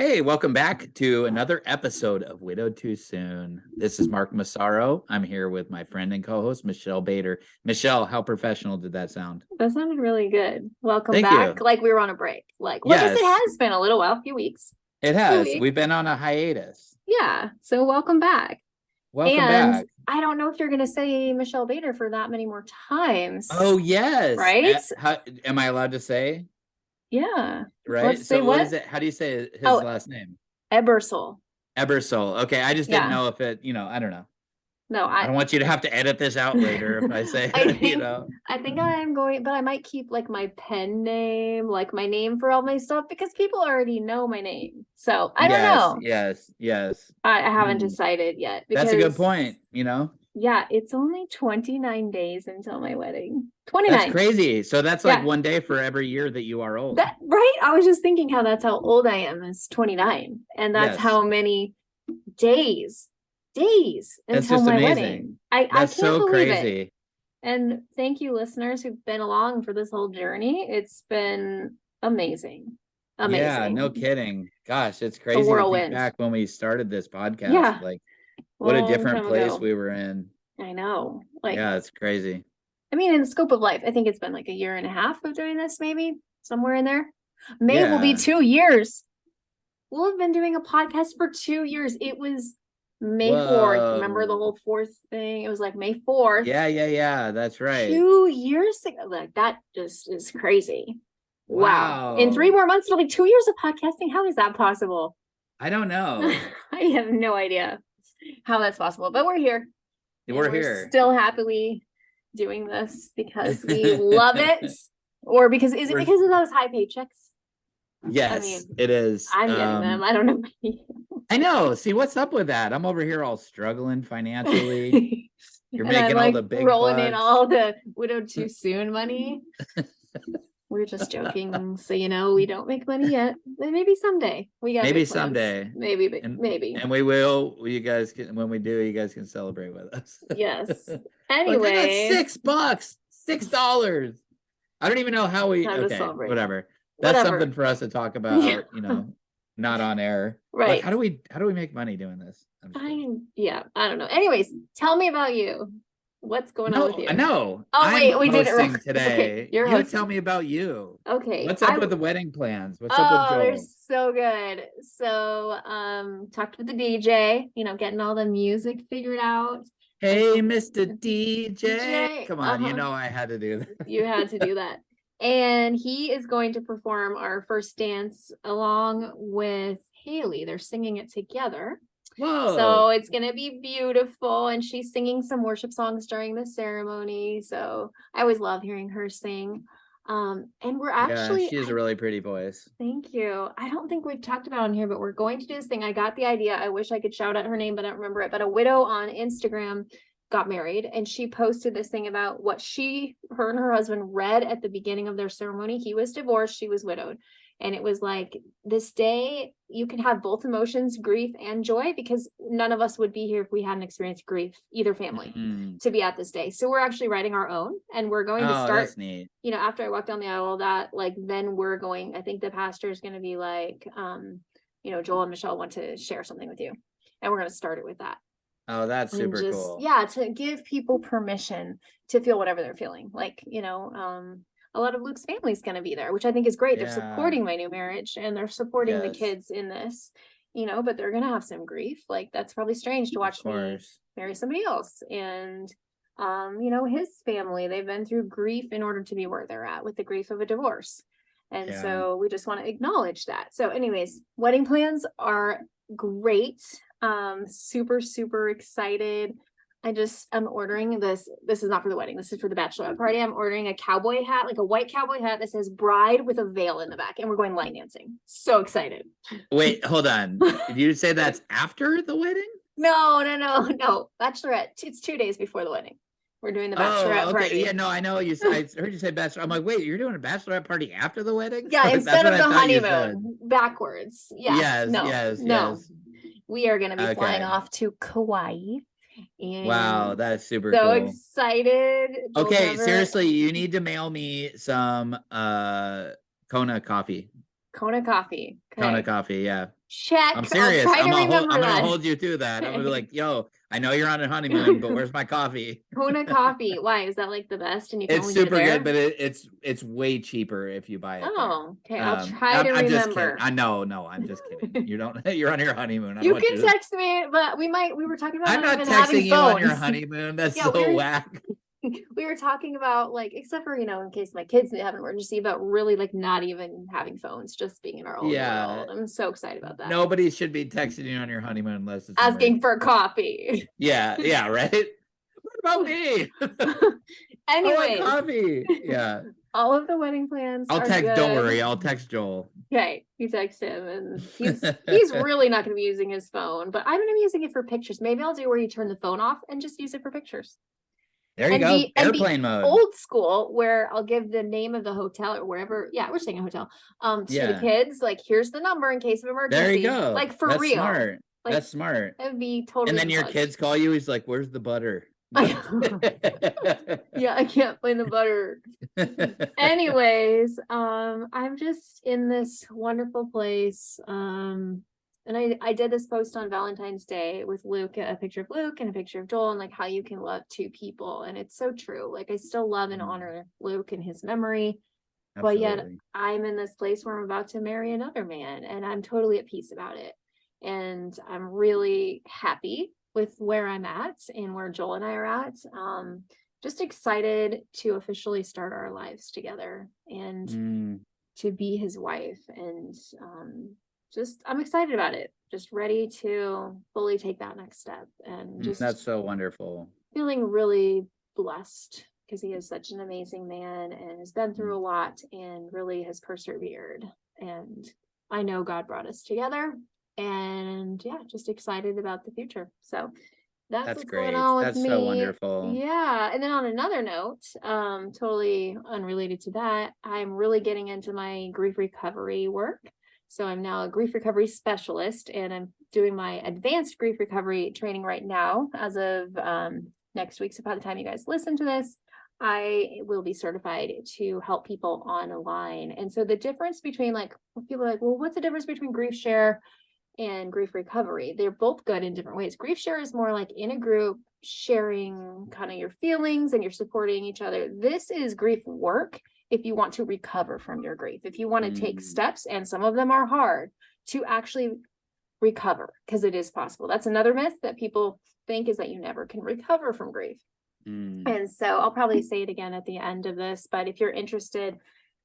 Hey, welcome back to another episode of Widowed Too Soon. This is Mark Massaro. I'm here with my friend and co-host, Michelle Bader. Michelle, how professional did that sound? That sounded really good. Welcome Thank back. you. Like we were on a break. Well, I guess it Yes, has been a little while, a few weeks. it Few has. weeks. We've been on a hiatus. Yeah. So welcome back. Welcome And back. I don't know if you're going to say Michelle Bader for that many more times. Oh, yes. Right? Am I allowed to say? Yeah. Right. Let's say what what? is it? How do you say his Oh, last name? Ebersol. Ebersol. Okay. I just didn't Yeah. know if it, I don't know. No, I don't want you to have to edit this out later if I say, I think I'm going, but I might keep like my pen name, like my name for all my stuff because people already know my name. So I don't know. Yes. I haven't decided yet That's a good because point, yeah, it's only 29 days until my wedding. That's 29. crazy. So that's like Yeah. one day for every year that you are old. That right? I was just thinking how that's how old I am is 29. And that's Yes. how many days That's until just my amazing. wedding. I That's can't so believe crazy. it. And thank you, listeners, who've been along for this whole journey. It's been amazing. Yeah, Amazing. no kidding. Gosh, it's A crazy to think whirlwind. back when we started this podcast. Yeah. Like, what a Long different time place ago. we were in. I know. Like, Yeah, it's crazy. I mean, in the scope of life, I think it's been like a year and a half of doing this, maybe somewhere in there. May will be Yeah. 2 years. We'll have been doing a podcast for 2 years. It was May 4th. Remember the whole fourth thing? It was like May 4th. Yeah. That's right. 2 years ago. Like that just is crazy. Wow. In 3 more months, it'll be 2 years of podcasting. How is that possible? I don't know. I have no idea how that's possible, but we're here. We're here. Still happily doing this because we love it, or because is it because of those high paychecks? Yes, I mean, it is. I'm getting them. I don't know. I know. See, what's up with that? I'm over here all struggling financially. You're making all the big rolling bucks. in all the Widowed Too Soon money. We're just joking, so we don't make money yet. Maybe someday we got maybe someday. Maybe. And we will. You guys can, when we do, you guys can celebrate with us. Yes. Anyway, like, $6, $6. I don't even know how we. Okay, whatever. That's something for us to talk about. Not on air. Right. Like, how do we make money doing this? I don't know. Anyways, tell me about you. What's going on with you? No. Oh, wait, we did it wrong today. Okay, you tell me about you. Okay. What's up with the wedding plans? What's up with Joel? They're so good. So, talked with the DJ, getting all the music figured out. Hey, Mr. DJ. Come on, I had to do that. You had to do that. And he is going to perform our first dance along with Haley. They're singing it together. Whoa. So it's going to be beautiful. And she's singing some worship songs during the ceremony. So I always love hearing her sing. And we're actually... she has a really pretty voice. Thank you. I don't think we've talked about on here, but we're going to do this thing. I got the idea. I wish I could shout out her name, but I don't remember it. But a widow on Instagram got married, and she posted this thing about what her and her husband read at the beginning of their ceremony. He was divorced, she was widowed. And it was like, this day you can have both emotions, grief and joy, because none of us would be here if we hadn't experienced grief, either family, to be at this day. So we're actually writing our own, and we're going to start, that's neat. After I walk down the aisle of that, like, then we're going, I think the pastor is going to be like, Joel and Michelle want to share something with you. And we're going to start it with that. Oh, that's super cool. Yeah, to give people permission to feel whatever they're feeling. Like, a lot of Luke's family is going to be there, which I think is great. Yeah. They're supporting my new marriage, and they're supporting the kids in this, but they're going to have some grief. Like, that's probably strange to watch me marry somebody else. And, his family, they've been through grief in order to be where they're at with the grief of a divorce. And so we just want to acknowledge that. So anyways, wedding plans are great. Super, super excited. I'm ordering this. This is not for the wedding. This is for the bachelorette party. I'm ordering a cowboy hat, like a white cowboy hat that says bride with a veil in the back. And we're going line dancing. So excited. Wait, hold on. Did you say that's after the wedding? No. Bachelorette. It's 2 days before the wedding. We're doing the bachelorette party. Yeah, no, I know. I heard you say bachelorette. I'm like, wait, you're doing a bachelorette party after the wedding? Yeah, instead of the honeymoon, backwards. Yeah. Yes. We are going to be flying off to Kauai. And wow, that's super cool. So excited. Okay, seriously, you need to mail me some Kona coffee. Kona Coffee. Kona Coffee, yeah. Check. I'm serious. I'm gonna hold you to that. I'm gonna be like, yo, I know you're on a honeymoon, but where's my coffee? Kona Coffee. Why is that like the best? And you can It's only get it super there? good, but it's way cheaper if you buy it. Oh, okay. I'll try to I'm remember. just kidding. I know, no, I'm just kidding. You're on your honeymoon. You can text me, but we were talking about I'm not even texting having you phones. on your honeymoon. That's Yeah, so whack. We were talking about like, except for, in case my kids have an emergency, about really like not even having phones, just being in our own world. I'm so excited about that. Nobody should be texting you on your honeymoon unless it's asking for coffee. Yeah, right. What about me? Anyway, coffee. Yeah. All of the wedding plans. I'll text. Good. Don't worry. I'll text Joel. Okay, you text him, and he's really not going to be using his phone, but I'm going to be using it for pictures. Maybe I'll do where you turn the phone off and just use it for pictures. There you go. Airplane mode. Old school, where I'll give the name of the hotel or wherever. Yeah, we're staying in a hotel. To the kids, like, here's the number in case of emergency. There you go. Like, for real. Smart. Like, that's smart. It would be totally. And then your kids call you. He's like, "Where's the butter?" Yeah, I can't find the butter. Anyways, I'm just in this wonderful place. And I did this post on Valentine's Day with Luke, a picture of Luke and a picture of Joel, and like how you can love two people. And it's so true. Like, I still love and honor Luke and his memory. Absolutely. But yet I'm in this place where I'm about to marry another man, and I'm totally at peace about it. And I'm really happy with where I'm at and where Joel and I are at. Just excited to officially start our lives together and to be his wife. And I'm excited about it. Just ready to fully take that next step. And just that's so wonderful. Feeling really blessed because he is such an amazing man and has been through a lot and really has persevered. And I know God brought us together. And yeah, just excited about the future. So that's what's great. Going on with that's me. So wonderful. Yeah. And then on another note, totally unrelated to that, I'm really getting into my grief recovery work. So I'm now a grief recovery specialist, and I'm doing my advanced grief recovery training right now as of next week. So by the time you guys listen to this, I will be certified to help people online. And so the difference between, like, people are like, well, what's the difference between grief share and grief recovery? They're both good in different ways. Grief share is more like in a group, sharing kind of your feelings, and you're supporting each other. This is grief work. If you want to recover from your grief, if you want to take steps, and some of them are hard, to actually recover, because it is possible. That's another myth that people think, is that you never can recover from grief. And so I'll probably say it again at the end of this, but if you're interested,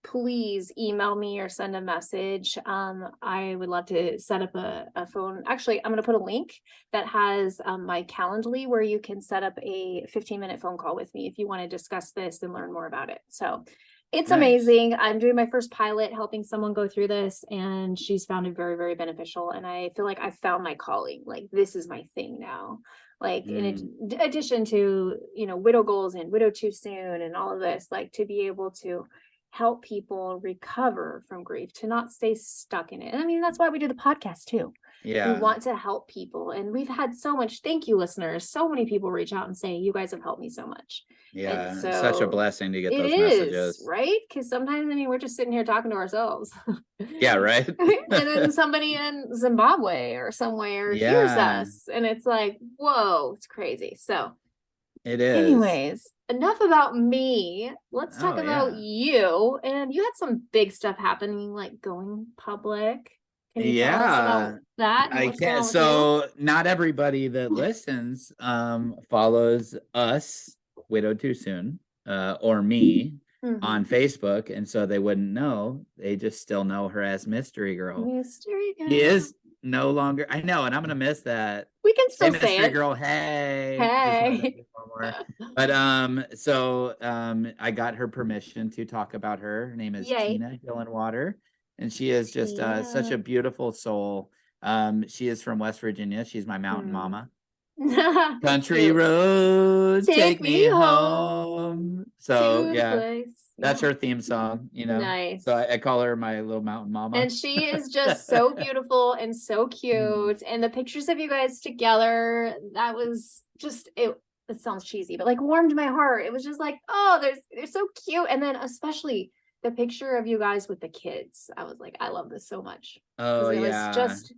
please email me or send a message. I would love to set up a phone. Actually, I'm going to put a link that has my Calendly, where you can set up a 15-minute phone call with me if you want to discuss this and learn more about it. So it's amazing. I'm doing my first pilot helping someone go through this, and she's found it very, very beneficial. And I feel like I found my calling. Like, this is my thing now. Like, in addition to, Widow Goals and Widow Too Soon and all of this, like, to be able to help people recover from grief, to not stay stuck in it. And I mean, that's why we do the podcast too. Yeah. We want to help people. And we've had so much, thank you, listeners. So many people reach out and say, you guys have helped me so much. Yeah. So, it's such a blessing to get those messages. Right? Because sometimes, we're just sitting here talking to ourselves. Yeah, right. And then somebody in Zimbabwe or somewhere hears us. And it's like, whoa, it's crazy. So it is. Anyways, enough about me. Let's talk about you. And you had some big stuff happening, like going public. Can you tell us about that? I can. So not everybody that listens follows us, Widow Too Soon, or me on Facebook, and so they wouldn't know. They just still know her as Mystery Girl. Mystery Girl. He is no longer. I know, and I'm gonna miss that. We can still say Mystery it. Girl, hey. But I got her permission to talk about her. Her name is Tina Hillenwater, and she is just such a beautiful soul. She is from West Virginia. She's my mountain mama. Country roads take me home. So that's her theme song, Nice. So I call her my little mountain mama. And she is just so beautiful and so cute. And the pictures of you guys together, that was just it sounds cheesy, but like warmed my heart. It was just like, oh, they're so cute. And then especially the picture of you guys with the kids, I was like, I love this so much. Oh It was yeah. just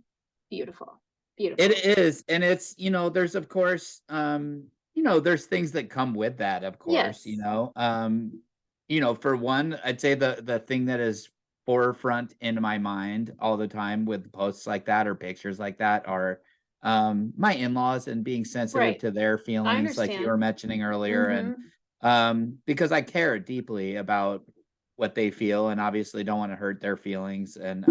beautiful. Beautiful. It is. And it's, there's of course, there's things that come with that, of course, for one, I'd say the thing that is forefront in my mind all the time with posts like that or pictures like that are my in-laws and being sensitive to their feelings, like you were mentioning earlier. And because I care deeply about what they feel and obviously don't want to hurt their feelings. And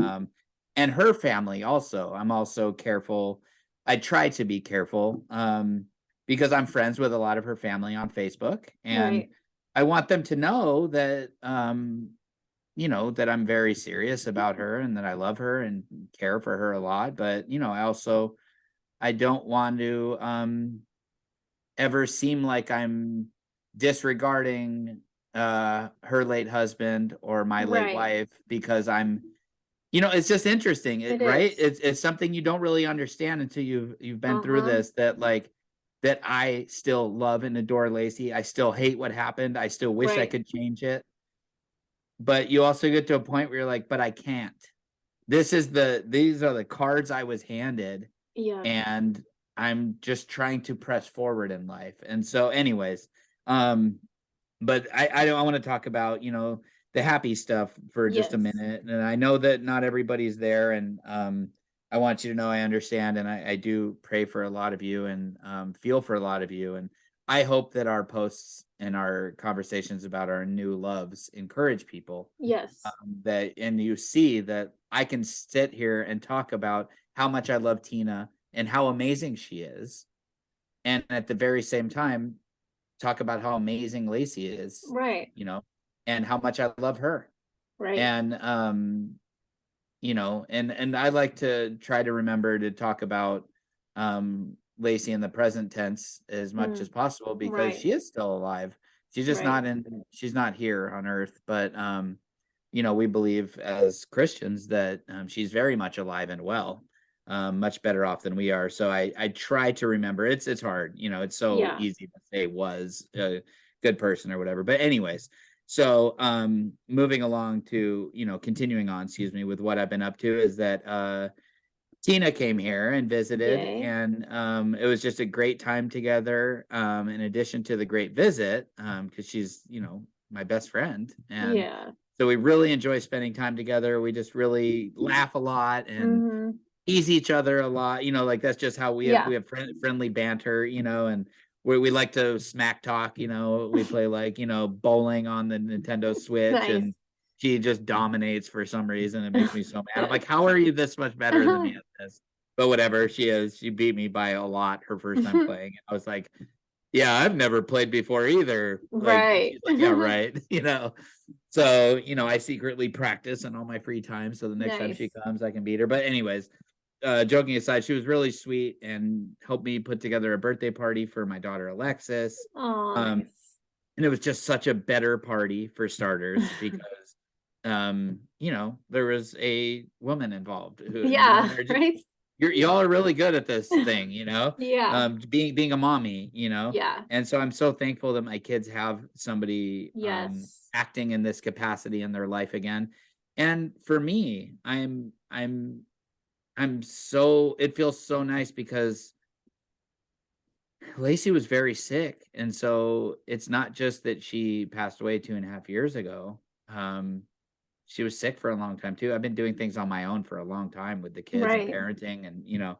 her family also, I'm also careful. I try to be careful because I'm friends with a lot of her family on Facebook, and I want them to know that that I'm very serious about her and that I love her and care for her a lot. But I don't want to ever seem like I'm disregarding her late husband or my late wife because I'm it's just interesting, right? It's something you don't really understand until you've been through this, that that I still love and adore Lacey. I still hate what happened. I still wish I could change it. But you also get to a point where you're like, but I can't. These are the cards I was handed. Yeah. And I'm just trying to press forward in life. And so anyways, but I want to talk about, the happy stuff for just a minute. And I know that not everybody's there. And I want you to know I understand. And I do pray for a lot of you and feel for a lot of you. And I hope that our posts and our conversations about our new loves encourage people. Yes. And you see that I can sit here and talk about how much I love Tina and how amazing she is. And at the very same time, talk about how amazing Lacey is. Right. And how much I love her. Right. And, and I like to try to remember to talk about Lacey in the present tense as much as possible because she is still alive. She's just she's not here on earth. But, we believe as Christians that she's very much alive and well, much better off than we are. So I try to remember. It's hard. It's so easy to say was a good person or whatever. But anyways, so moving along to, continuing on, with what I've been up to is that Tina came here and visited. And it was just a great time together. In addition to the great visit, because she's, my best friend. And so we really enjoy spending time together. We just really laugh a lot and tease each other a lot. That's just how we have friendly banter, and we like to smack talk, we play bowling on the Nintendo Switch. And she just dominates for some reason. It makes me so mad. I'm like, how are you this much better than me at this? But whatever, she is. She beat me by a lot her first time playing. I was like, yeah, I've never played before either. Right. Like, yeah, right. So, I secretly practice in all my free time. So the next time she comes, I can beat her. But anyways, joking aside, she was really sweet and helped me put together a birthday party for my daughter, Alexis. Nice. And it was just such a better party for starters because there was a woman involved who right. Y'all are really good at this thing, being a mommy, Yeah. And so I'm so thankful that my kids have somebody acting in this capacity in their life again. And for me, it feels so nice because Lacey was very sick. And so it's not just that she passed away 2.5 years ago. She was sick for a long time too. I've been doing things on my own for a long time with the kids and parenting and,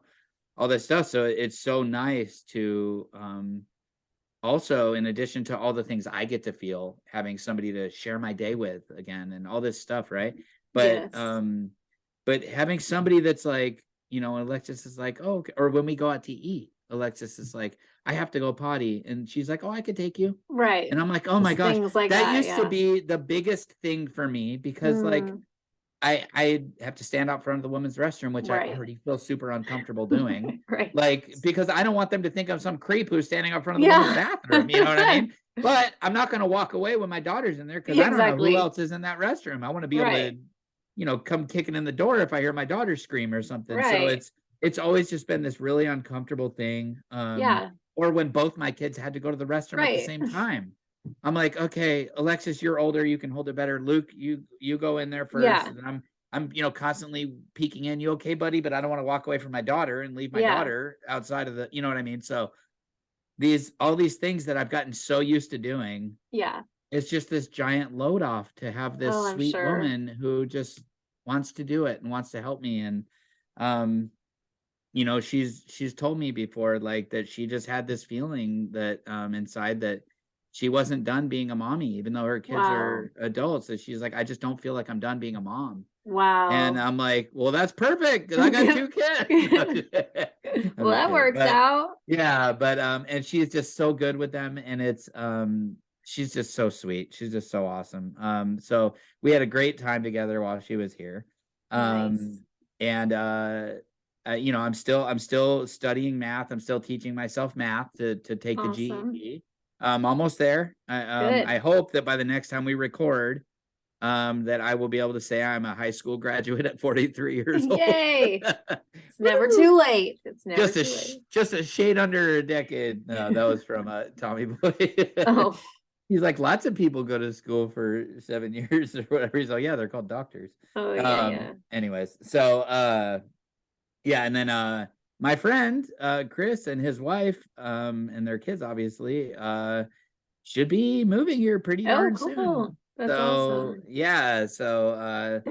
all this stuff. So it's so nice to, also, in addition to all the things I get to feel, having somebody to share my day with again and all this stuff. Right. But, but having somebody that's like, Alexis is like, oh, or when we go out to eat, Alexis is like, I have to go potty. And she's like, oh, I could take you. Right. And I'm like, oh my gosh, that used to be the biggest thing for me because I have to stand out front of the women's restroom, which I already feel super uncomfortable doing. Because I don't want them to think I'm some creep who's standing out front of the women's bathroom. You know what I mean? But I'm not going to walk away when my daughter's in there because I don't know who else is in that restroom. I want to be able to, come kicking in the door if I hear my daughter scream or something. So it's always just been this really uncomfortable thing. Or when both my kids had to go to the restroom at the same time. I'm like, okay, Alexis, you're older, you can hold it better. Luke, you go in there first. Yeah. And I'm constantly peeking in. You okay, buddy? But I don't want to walk away from my daughter and leave my daughter outside of the, you know what I mean? So all these things that I've gotten so used to doing. Yeah. It's just this giant load off to have this sweet woman who just wants to do it and wants to help me. And, she's told me before, like, that she just had this feeling that, inside, that she wasn't done being a mommy, even though her kids are adults. That she's like, I just don't feel like I'm done being a mom. Wow. And I'm like, well, that's perfect, because I got 2 kids. Well, that works out. Yeah, but and she's just so good with them, and it's she's just so sweet. She's just so awesome. So we had a great time together while she was here. Nice. And I'm still studying math. I'm still teaching myself math to take the GED. I'm almost there. I hope that by the next time we record, that I will be able to say I'm a high school graduate at 43 years old. Yay! It's never too late. It's never too late. Just a shade under a decade. No, that was from Tommy Boy. Oh. He's like, lots of people go to school for 7 years or whatever. He's like, yeah, they're called doctors. Oh yeah. Anyways, so yeah, and then my friend Chris and his wife and their kids obviously should be moving here pretty darn soon. That's awesome. Yeah, so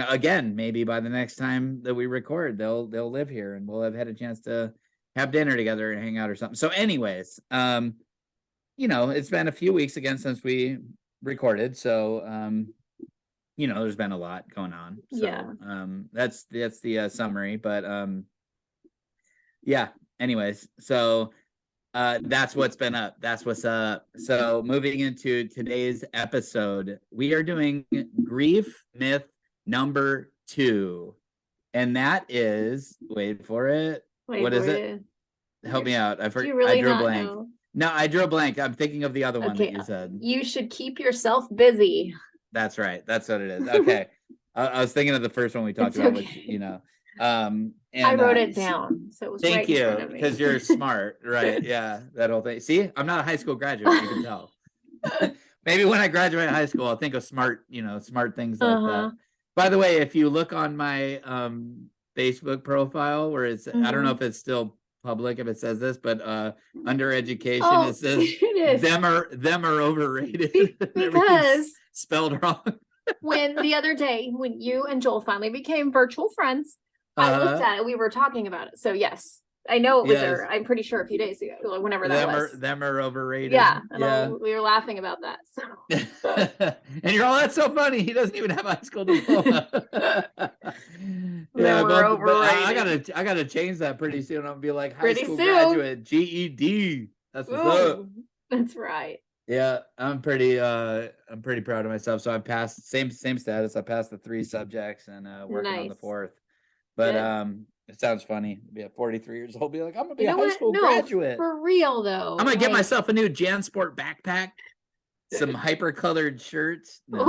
again, maybe by the next time that we record, they'll live here and we'll have had a chance to have dinner together and hang out or something. So anyways, it's been a few weeks again since we recorded, so there's been a lot going on. So that's the summary, but yeah, anyways, so that's what's been up. That's what's up. So moving into today's episode, we are doing grief myth number 2. And that is, wait for it. What is it? Help me out. I drew a blank. Know? No, I drew a blank. I'm thinking of the other one that you said. You should keep yourself busy. That's right. That's what it is. Okay. I was thinking of the first one we talked about, which, and I wrote it down. So it was thank you, because you're smart. Right. Yeah. That whole thing. See, I'm not a high school graduate. You can tell. Maybe when I graduate high school, I'll think of smart things like that. By the way, if you look on my Facebook profile where it's, I don't know if it's still public if it says this, but under education it says it them are overrated. Because spelled wrong. When the other day when you and Joel finally became virtual friends, I looked at it, we were talking about it. So yes, I know it was there. I'm pretty sure a few days ago, whenever that was. Them are overrated. Yeah, we were laughing about that. So. And you're all, that's so funny. He doesn't even have a high school diploma. We're overrated. I gotta change that pretty soon. I'm gonna be like high school graduate, GED. That's what's up. That's right. Yeah, I'm pretty proud of myself. So I passed same status. I passed the 3 subjects and working on the 4th. But it sounds funny to be at 43 years old, be like, I'm gonna be a high school graduate. For real though. I'm gonna get myself a new JanSport backpack, some hyper colored shirts. No,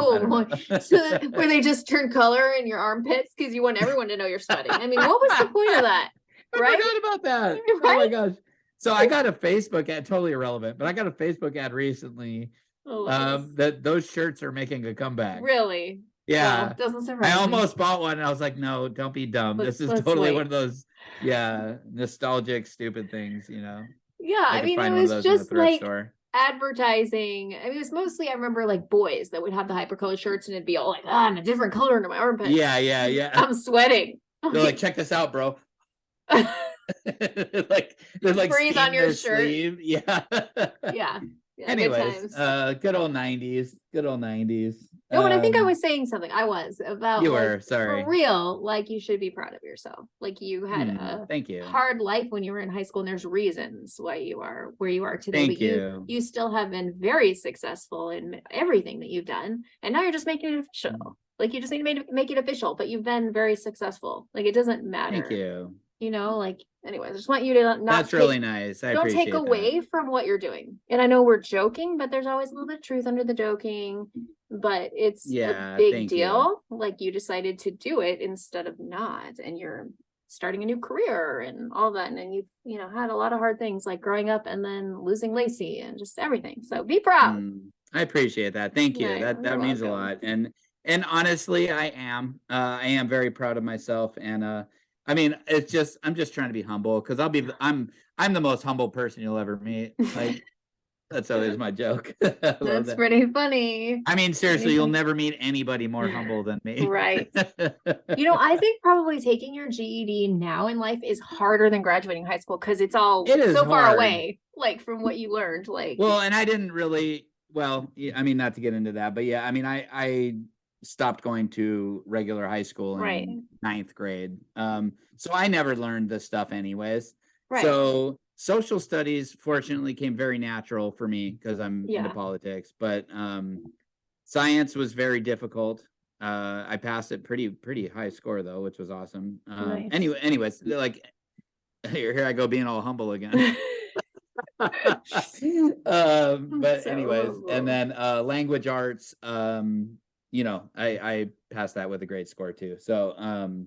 so where they just turn color in your armpits because you want everyone to know you're sweating. I mean, what was the point of that? Right? I forgot about that. Right? Oh my gosh. So I got a Facebook ad, totally irrelevant, but I got a Facebook ad recently that those shirts are making a comeback. Really? Yeah. Well, doesn't surprise me. I almost bought one and I was like, no, don't be dumb. This is totally one of those, nostalgic, stupid things, Yeah, I mean, it was just like advertising. I mean, it was mostly, I remember like boys that would have the hypercolored shirts and it'd be all like, I'm a different color into my armpit. Yeah. I'm sweating. They're like, check this out, bro. like there's like breathe on your shirt. Sleeve. Yeah. Yeah. Anyways, good old 90s. No, but I think I was saying something. I was about you were sorry. For real, like you should be proud of yourself. Like you had a thank you hard life when you were in high school, and there's reasons why you are where you are today. Thank you. You still have been very successful in everything that you've done, and now you're just making it official. Like you just need to make it official, but you've been very successful. Like it doesn't matter. Thank you. Like, anyways, I just want you to not. That's really nice. Don't take away from what you're doing. And I know we're joking, but there's always a little bit of truth under the joking. But it's a big deal. Like you decided to do it instead of not, and you're starting a new career and all that. And then you've, had a lot of hard things like growing up and then losing Lacey and just everything. So be proud. I appreciate that. Thank you. Yeah, that means welcome. A lot. And honestly, I am very proud of myself. And I mean, I'm just trying to be humble, because I'm the most humble person you'll ever meet. Like, that's always my joke. That's pretty funny. I mean, seriously, you'll never meet anybody more humble than me. Right. I think probably taking your GED now in life is harder than graduating high school, because it's so hard. Far away, like, from what you learned. Like, well, and I didn't really, I mean, not to get into that, but yeah, I mean, I stopped going to regular high school in 9th grade. So I never learned this stuff anyways. Right. So social studies, fortunately, came very natural for me because I'm into politics, but science was very difficult. I passed it pretty high score though, which was awesome. Nice. Anyways, like, here I go being all humble again. But anyways, and then language arts, I passed that with a great score too. So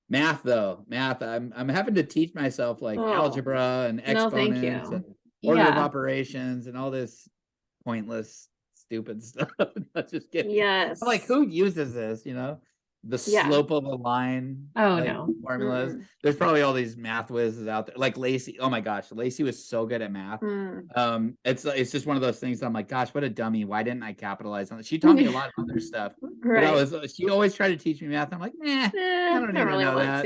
math, I'm having to teach myself like algebra and exponents and order of operations and all this pointless stupid stuff. Not just kidding. Yes. I'm like, who uses this? The slope of a line. No. Formulas. There's probably all these math whizzes out there. Like Lacey. Oh my gosh, Lacey was so good at math. It's just one of those things. I'm like, gosh, what a dummy. Why didn't I capitalize on it? She taught me a lot of other stuff. Right. But she always tried to teach me math. I'm like, I don't even really know that.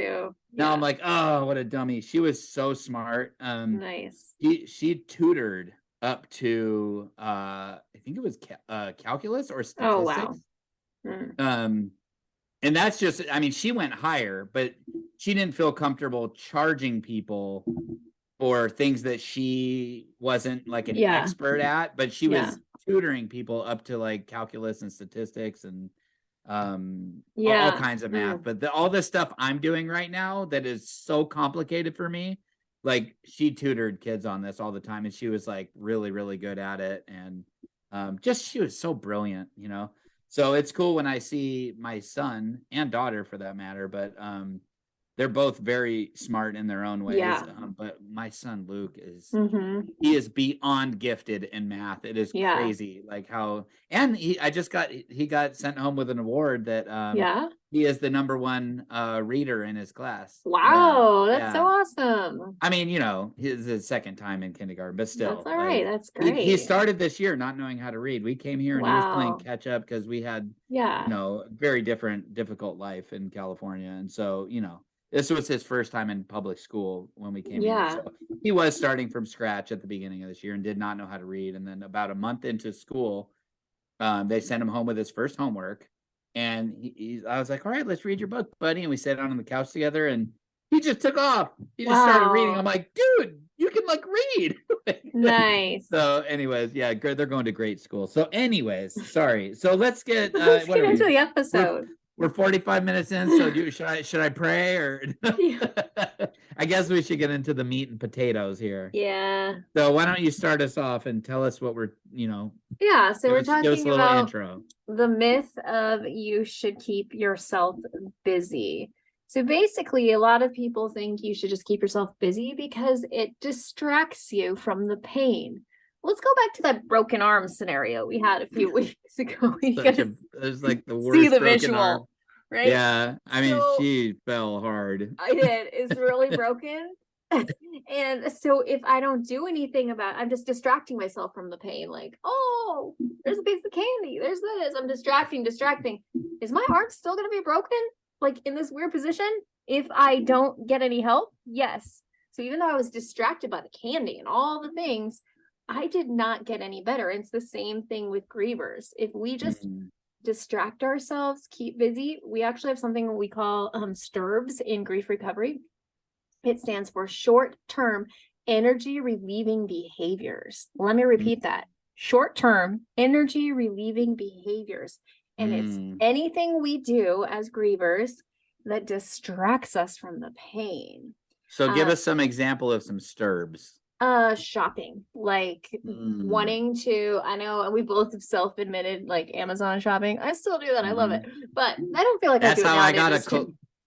Now I'm like, oh, what a dummy. She was so smart. Nice. She tutored up to I think it was calculus or statistics. Oh wow. And that's just, I mean, she went higher, but she didn't feel comfortable charging people for things that she wasn't like an expert at, but she was tutoring people up to like calculus and statistics and all kinds of math. But all this stuff I'm doing right now that is so complicated for me, like, she tutored kids on this all the time, and she was like really, really good at it. And she was so brilliant, So it's cool when I see my son and daughter, for that matter, but they're both very smart in their own ways. Yeah. But my son Luke he is beyond gifted in math. It is crazy, like how. And he got sent home with an award that he is the number one reader in his class. Wow, that's so awesome. I mean, his second time in kindergarten, but still, that's all right. That's great. He started this year not knowing how to read. We came here and he was playing catch up because we had very difficult life in California, and so this was his first time in public school when we came here. So he was starting from scratch at the beginning of this year and did not know how to read. And then about a month into school, they sent him home with his first homework. And I was like, all right, let's read your book, buddy. And we sat down on the couch together and he just took off. He just started reading. I'm like, dude, you can like read. Nice. So anyways, they're going to great school. So anyways, sorry. So let's get into the episode. We're 45 minutes in, so should I pray or? I guess we should get into the meat and potatoes here. Yeah. So why don't you start us off and tell us what we're, Yeah, so we're talking give us a little about intro. The myth of you should keep yourself busy. So basically, a lot of people think you should just keep yourself busy because it distracts you from the pain. Let's go back to that broken arm scenario we had a few weeks ago. There's like the worst see the broken visual, arm. Right? Yeah, I mean, she fell hard. I did. It's really broken. And so if I don't do anything about it, I'm just distracting myself from the pain. Like, oh, there's a piece of candy. There's this. I'm distracting. Is my arm still going to be broken? Like in this weird position? If I don't get any help? Yes. So even though I was distracted by the candy and all the things, I did not get any better. It's the same thing with grievers. If we just distract ourselves, keep busy, we actually have something we call STIRBs in grief recovery. It stands for short-term energy relieving behaviors. Let me repeat that. Short-term energy relieving behaviors. And it's anything we do as grievers that distracts us from the pain. So give us some example of some STIRBs. Shopping, like wanting to, I know we both have self-admitted like Amazon shopping. I still do that. I love it, but I don't feel like that's I do how it I got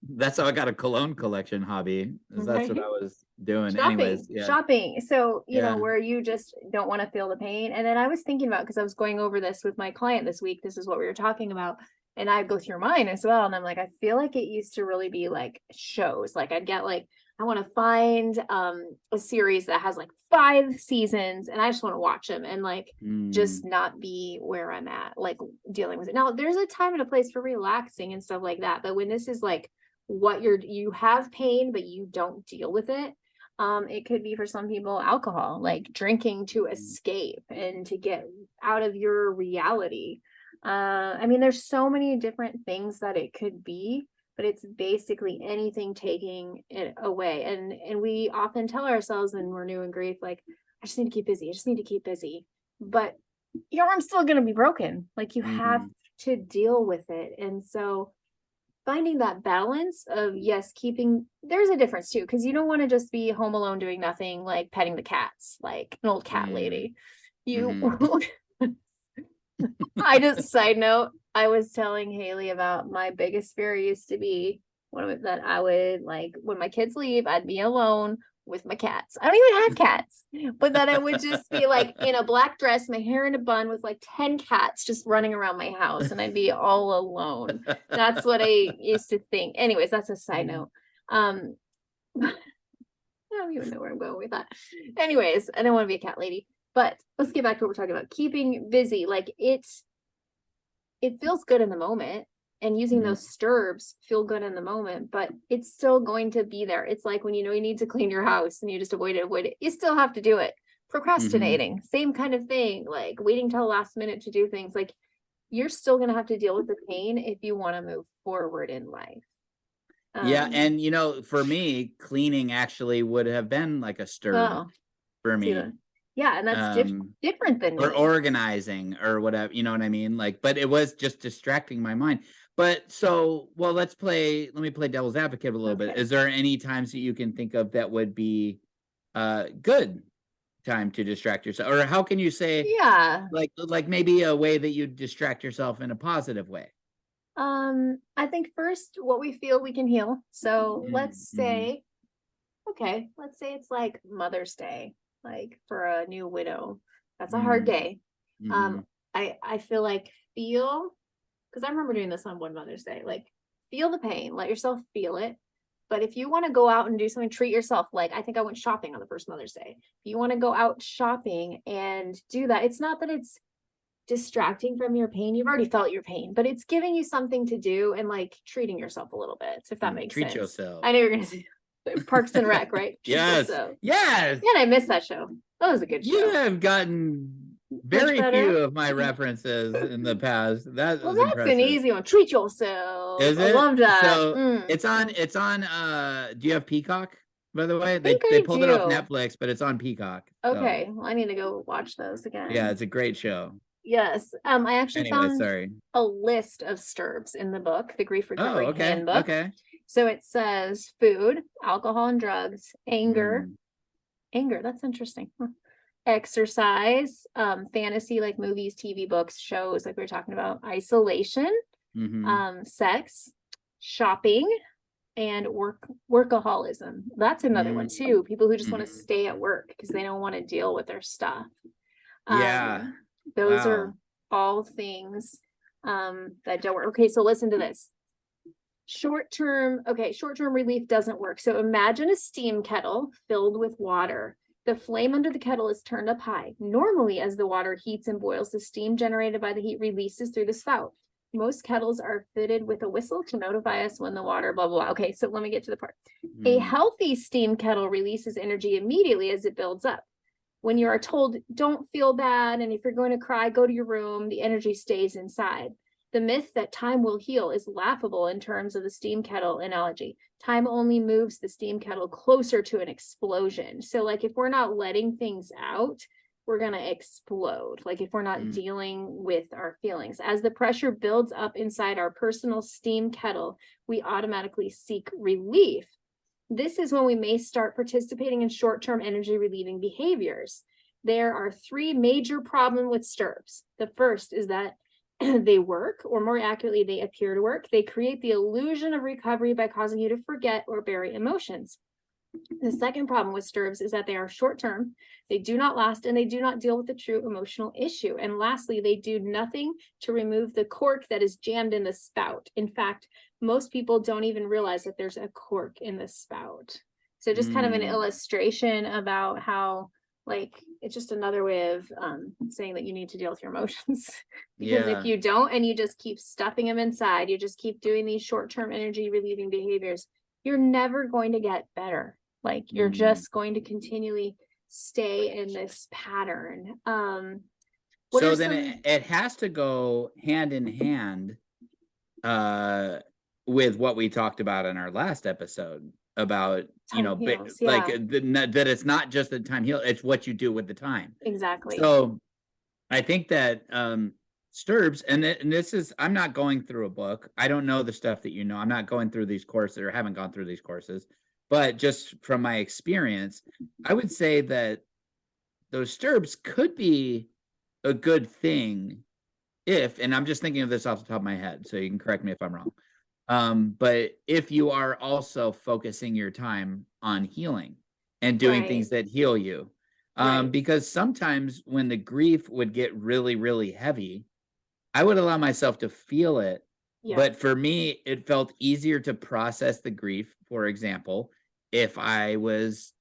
That's how I got a cologne collection hobby. That's what I was doing. Anyways, yeah. Shopping. So, where you just don't want to feel the pain. And then I was thinking about, because I was going over this with my client this week, this is what we were talking about. And I'd go through mine as well. And I'm like, I feel like it used to really be like shows. Like I'd get like, I want to find a series that has like 5 seasons and I just want to watch them and like just not be where I'm at, like dealing with it. Now there's a time and a place for relaxing and stuff like that. But when this is like what you have pain, but you don't deal with it. It could be for some people alcohol, like drinking to escape and to get out of your reality. I mean, there's so many different things that it could be, but it's basically anything taking it away. And we often tell ourselves when we're new in grief, like, I just need to keep busy. I just need to keep busy. But your arm's still going to be broken. Like you have to deal with it. And so finding that balance of, yes, there's a difference too, because you don't want to just be home alone doing nothing, like petting the cats, like an old cat lady. Side note, I was telling Haley about my biggest fear used to be that I would, like, when my kids leave, I'd be alone with my cats. I don't even have cats, but that I would just be like in a black dress, my hair in a bun with like 10 cats just running around my house and I'd be all alone. That's what I used to think. Anyways, that's a side note. I don't even know where I'm going with that. Anyways, I don't want to be a cat lady, but let's get back to what we're talking about. Keeping busy. Like it feels good in the moment. And using those Sturbs feel good in the moment, but it's still going to be there. It's like when you need to clean your house and you just avoid it. You still have to do it. Procrastinating, same kind of thing, like waiting till the last minute to do things. Like you're still going to have to deal with the pain if you want to move forward in life. Yeah. And, for me, cleaning actually would have been like a Sturb for me. Yeah, and that's different than or organizing or whatever, you know what I mean? Like, but it was just distracting my mind. But so, let me play devil's advocate a little bit. Is there any times that you can think of that would be good time to distract yourself? Or how can you say, like maybe a way that you distract yourself in a positive way? I think first what we feel we can heal. So let's say it's like Mother's Day, like for a new widow. That's a hard day. I feel like because I remember doing this on one Mother's Day, like feel the pain, let yourself feel it. But if you want to go out and do something, treat yourself. Like I think I went shopping on the first Mother's Day. If you want to go out shopping and do that, it's not that it's distracting from your pain. You've already felt your pain, but it's giving you something to do and like treating yourself a little bit, if that makes sense. Treat yourself. I know you're gonna say Parks and Rec, right? Yes. Yes. Yeah, and I missed that show. That was a good show. You have gotten very few of my references in the past. That's impressive. An easy one. Treat yourself. Is it? I love that. So it's on do you have Peacock, by the way? They pulled it off Netflix, but it's on Peacock. Okay. Well, I need to go watch those again. Yeah, it's a great show. Yes. I actually found a list of Sturbs in the book, the Grief Recovery Handbook. Okay. So it says food, alcohol and drugs, anger. Anger, that's interesting. Exercise, fantasy like movies, TV, books, shows, like we were talking about, isolation, sex, shopping, and workaholism. That's another one too. People who just want to stay at work because they don't want to deal with their stuff. Those are all things that don't work. Okay, so listen to this. Short-term relief doesn't work. So imagine a steam kettle filled with water. The flame under the kettle is turned up high. Normally, as the water heats and boils, the steam generated by the heat releases through the spout. Most kettles are fitted with a whistle to notify us when the water, blah, blah, blah. Okay, so let me get to the part. A healthy steam kettle releases energy immediately as it builds up. When you are told, don't feel bad, and if you're going to cry, go to your room, the energy stays inside. The myth that time will heal is laughable in terms of the steam kettle analogy. Time only moves the steam kettle closer to an explosion. So like if we're not letting things out, we're going to explode. Like if we're not dealing with our feelings. As the pressure builds up inside our personal steam kettle, we automatically seek relief. This is when we may start participating in short-term energy relieving behaviors. There are 3 major problems with Sturbs. The first is that they work, or more accurately, they appear to work. They create the illusion of recovery by causing you to forget or bury emotions. The second problem with STIRBs is that they are short-term, they do not last, and they do not deal with the true emotional issue. And lastly, they do nothing to remove the cork that is jammed in the spout. In fact, most people don't even realize that there's a cork in the spout. So just kind of an illustration about how, like, it's just another way of saying that you need to deal with your emotions. Because if you don't, and you just keep stuffing them inside, you just keep doing these short-term energy relieving behaviors, you're never going to get better. Like, you're just going to continually stay in this pattern. So then it has to go hand in hand with what we talked about in our last episode about, that it's not just the time heal, it's what you do with the time. Exactly. So I think that STIRBs, and this is, I'm not going through a book. I don't know the stuff that you know. I'm not going through these courses, or haven't gone through these courses. But just from my experience, I would say that those STIRBs could be a good thing if, and I'm just thinking of this off the top of my head, so you can correct me if I'm wrong. But if you are also focusing your time on healing and doing things that heal you, because sometimes when the grief would get really, really heavy, I would allow myself to feel it. Yeah. But for me, it felt easier to process the grief, for example, if I was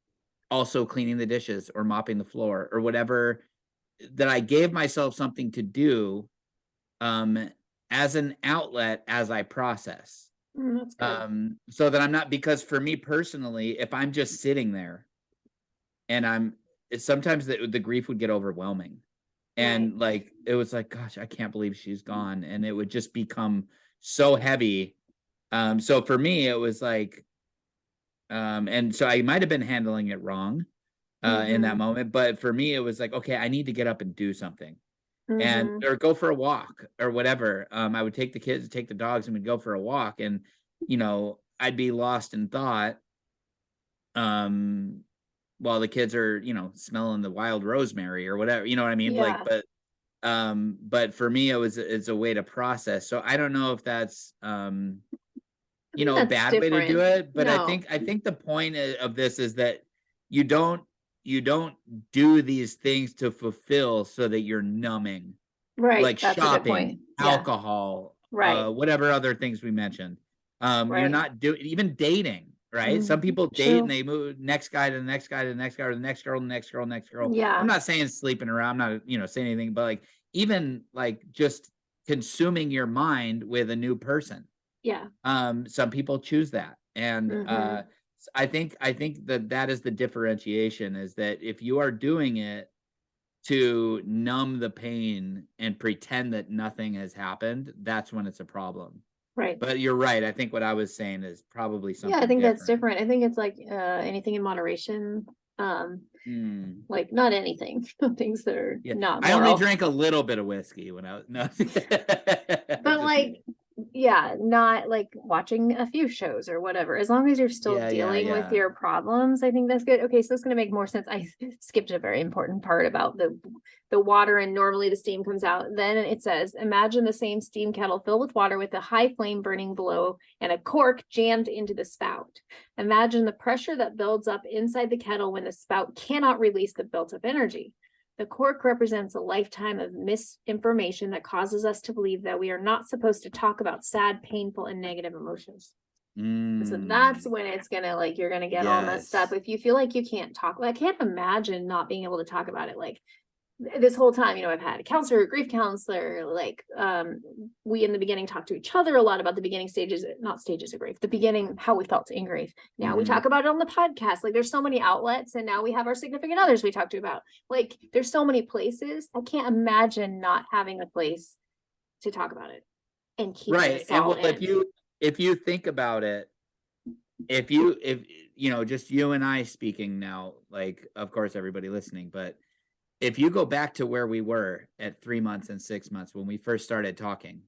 also cleaning the dishes or mopping the floor or whatever, that I gave myself something to do as an outlet as I process. That's good. So that I'm not, because for me personally, if I'm just sitting there and sometimes the grief would get overwhelming. And like, it was like, gosh, I can't believe she's gone. And it would just become so heavy. So for me, it was like, and so I might've been handling it wrong in that moment. But for me, it was like, okay, I need to get up and do something. And or go for a walk or whatever. I would take the kids, take the dogs, and we'd go for a walk. And, I'd be lost in thought. While the kids are, smelling the wild rosemary or whatever, you know what I mean? Yeah. Like, but for me, it's a way to process. So I don't know if that's, a bad way to do it, but I think the point of this is that you don't do these things to fulfill so that you're numbing, like that's shopping, alcohol, whatever other things we mentioned. You're not doing, even dating. Right. Some people date and they move next guy to the next guy to the next guy to the next girl, the next girl, next girl. Yeah. I'm not saying sleeping around. I'm not, saying anything, but like, even like just consuming your mind with a new person. Yeah. Some people choose that. And I think that is the differentiation, is that if you are doing it to numb the pain and pretend that nothing has happened, that's when it's a problem. Right. But you're right. I think what I was saying is probably something. Yeah, I think that's different. I think it's like anything in moderation. Like not anything. Things that are not moral. I only drank a little bit of whiskey when I was but like, yeah, not like watching a few shows or whatever. As long as you're still dealing with your problems, I think that's good. Okay, so it's going to make more sense. I skipped a very important part about the water, and normally the steam comes out. Then it says, imagine the same steam kettle filled with water with a high flame burning below and a cork jammed into the spout. Imagine the pressure that builds up inside the kettle when the spout cannot release the built up energy. The cork represents a lifetime of misinformation that causes us to believe that we are not supposed to talk about sad, painful, and negative emotions. So that's when it's gonna, like, you're gonna get all messed up. If you feel like you can't talk, I can't imagine not being able to talk about it. Like, this whole time, I've had a counselor, a grief counselor, like, we in the beginning talked to each other a lot about the beginning stages, not stages of grief, the beginning, how we felt in grief. Now we talk about it on the podcast. Like, there's so many outlets, and now we have our significant others we talk to about. Like, there's so many places. I can't imagine not having a place to talk about it and keep it and well, if you think about it, if just you and I speaking now, like, of course everybody listening, but if you go back to where we were at 3 months and 6 months when we first started talking,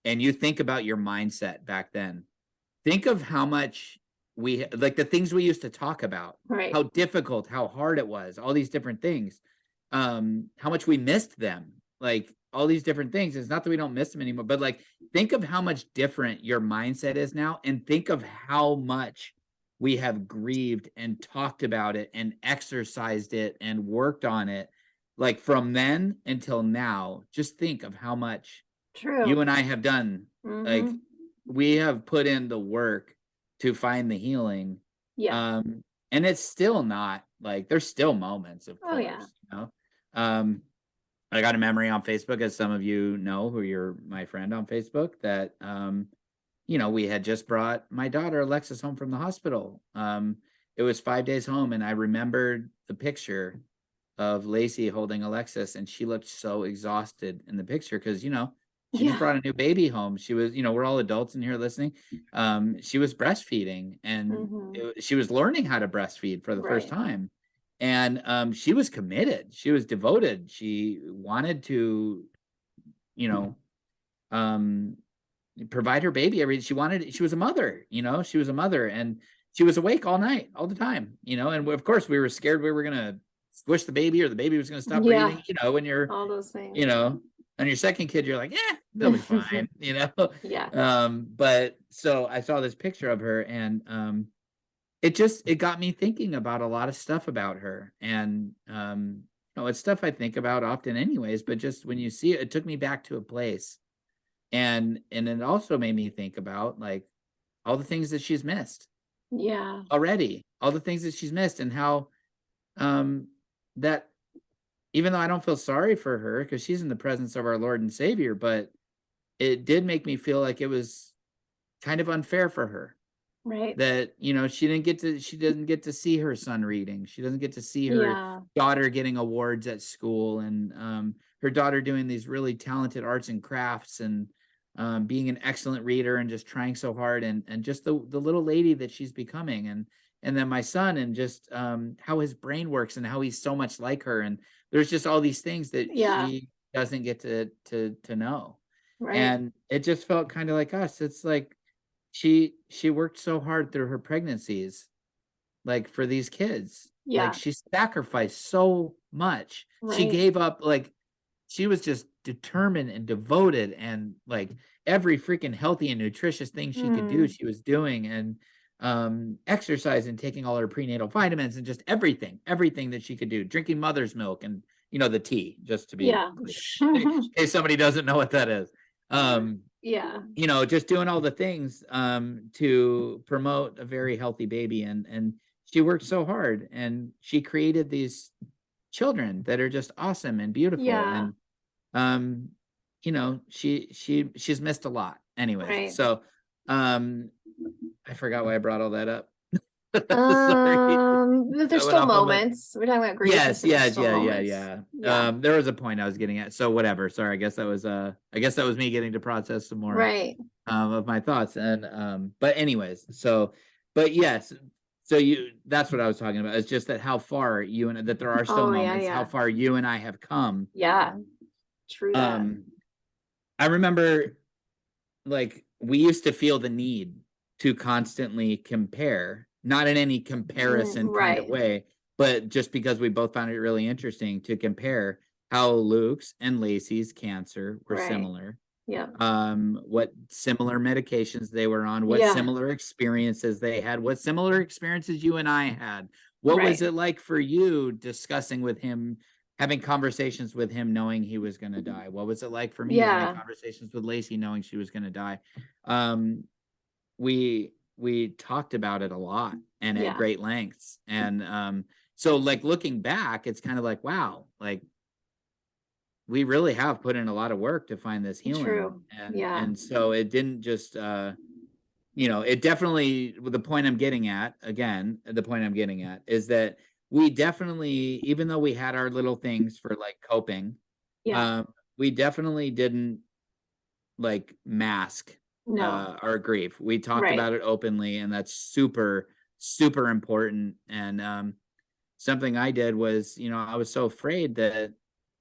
and you think about your mindset back then, think of how much like the things we used to talk about, how difficult, how hard it was, all these different things, how much we missed them. like all these different things. It's not that we don't miss them anymore, but like, think of how much different your mindset is now, and think of how much we have grieved and talked about it and exercised it and worked on it. Like from then until now, just think of how much you and I have done. Like we have put in the work to find the healing. Yeah. And it's still not like, there's still moments, of course, you know. I got a memory on Facebook, as some of you know, who you're my friend on Facebook, that you know, we had just brought my daughter Alexis home from the hospital. It was 5 days home, and I remembered the picture of Lacey holding Alexis, and she looked so exhausted in the picture because, you know, she just brought a new baby home. She was, you know, we're all adults in here listening. She was breastfeeding, and she was learning how to breastfeed for the first time. And she was committed. She was devoted. She wanted to, you know, provide her baby she wanted. She was a mother, you know, she was a mother, and she was awake all night, all the time, you know. And of course we were scared we were gonna squish the baby, or the baby was gonna stop breathing, you know, when you're all those things, you know. And your second kid, you're like, yeah, they'll be fine, you know. But so I saw this picture of her, and it got me thinking about a lot of stuff about her. And you know, it's stuff I think about often anyways, but just when you see it, it took me back to a place. And it also made me think about like all the things that she's missed already, all the things that she's missed, and how that even though I don't feel sorry for her because she's in the presence of our Lord and Savior, but it did make me feel like it was kind of unfair for her. Right. That, you know, she doesn't get to see her son reading. She doesn't get to see her daughter getting awards at school, and her daughter doing these really talented arts and crafts, and being an excellent reader, and just trying so hard, and just the little lady that she's becoming. And then my son, and just how his brain works, and how he's so much like her. And there's just all these things that she doesn't get to know. Right. And it just felt kind of like us. It's like she worked so hard through her pregnancies, like for these kids. Like she sacrificed so much. She gave up, like she was just determined and devoted, and like every freaking healthy and nutritious thing she could do, she was doing. And exercise, and taking all her prenatal vitamins, and just everything that she could do, drinking mother's milk, and, you know, the tea, just to be in case somebody doesn't know what that is. You know, just doing all the things to promote a very healthy baby. And she worked so hard, and she created these children that are just awesome and beautiful. And you know, she's missed a lot anyways. So I forgot why I brought all that up. There's still moments. We're talking about grief. Yes, yeah. There was a point I was getting at. So whatever. Sorry, I guess that was me getting to process some more of my thoughts. And but anyways, but yes. So that's what I was talking about. It's just that how far that there are still moments, how far you and I have come. Yeah. True. I remember, like, we used to feel the need to constantly compare, not in any comparison kind of way, but just because we both found it really interesting to compare how Luke's and Lacey's cancer were similar. What similar medications they were on, what similar experiences they had, what similar experiences you and I had. What was it like for you discussing with him, having conversations with him, knowing he was going to die? What was it like for me having conversations with Lacey, knowing she was going to die? We talked about it a lot, and at great lengths. And so like looking back, it's kind of like, wow, like we really have put in a lot of work to find this healing. True. And so it didn't just you know, it definitely, the point I'm getting at is that we definitely, even though we had our little things for like coping, we definitely didn't like mask our grief. We talked about it openly, and that's super, super important. And something I did was, you know, I was so afraid that